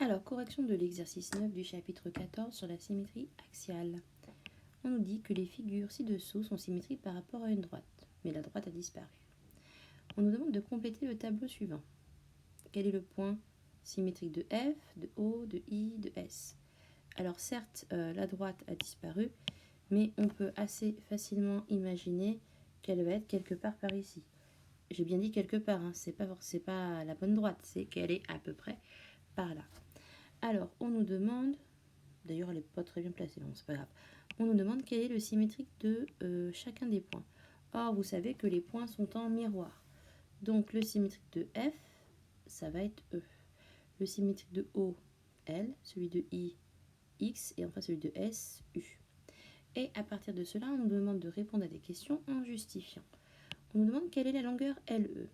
Alors, correction de l'exercice 9 du chapitre 14 sur la symétrie axiale. On nous dit que les figures ci-dessous sont symétriques par rapport à une droite, mais la droite a disparu. On nous demande de compléter le tableau suivant. Quel est le point symétrique de F, de O, de I, de S? Alors certes, la droite a disparu, mais on peut assez facilement imaginer qu'elle va être quelque part par ici. J'ai bien dit quelque part, hein, c'est pas la bonne droite, c'est qu'elle est à peu près par là. Alors, on nous demande, d'ailleurs elle n'est pas très bien placée, bon c'est pas grave, on nous demande quel est le symétrique de chacun des points. Or, vous savez que les points sont en miroir. Donc, le symétrique de F, ça va être E. Le symétrique de O, L. Celui de I, X. Et enfin celui de S, U. Et à partir de cela, on nous demande de répondre à des questions en justifiant. On nous demande quelle est la longueur LE.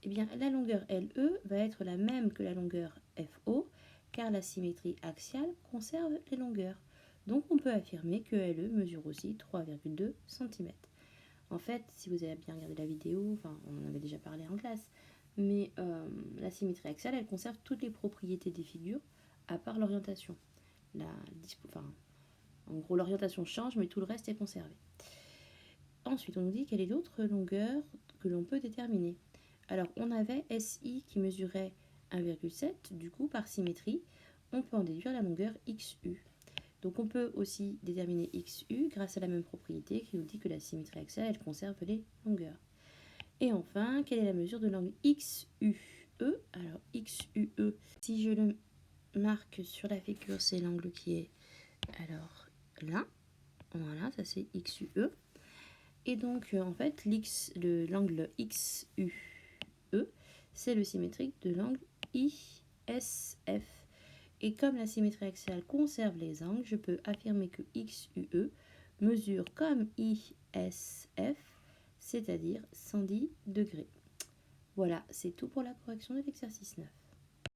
Eh bien, la longueur LE va être la même que la longueur FO, car la symétrie axiale conserve les longueurs. Donc, on peut affirmer que LE mesure aussi 3,2 cm. En fait, si vous avez bien regardé la vidéo, enfin, on en avait déjà parlé en classe, mais la symétrie axiale, elle conserve toutes les propriétés des figures, à part l'orientation. En gros, l'orientation change, mais tout le reste est conservé. Ensuite, on nous dit quelle est l'autre longueur que l'on peut déterminer. Alors, on avait SI qui mesurait 1,7, du coup, par symétrie, on peut en déduire la longueur XU. Donc, on peut aussi déterminer XU grâce à la même propriété qui nous dit que la symétrie axiale, elle conserve les longueurs. Et enfin, quelle est la mesure de l'angle XUE? Alors, XUE, si je le marque sur la figure, c'est l'angle qui est alors là. Voilà, ça c'est XUE. Et donc, en fait, l'angle XUE, c'est le symétrique de l'angle ISF. Et comme la symétrie axiale conserve les angles, je peux affirmer que XUE mesure comme ISF, c'est-à-dire 110 degrés. Voilà, c'est tout pour la correction de l'exercice 9.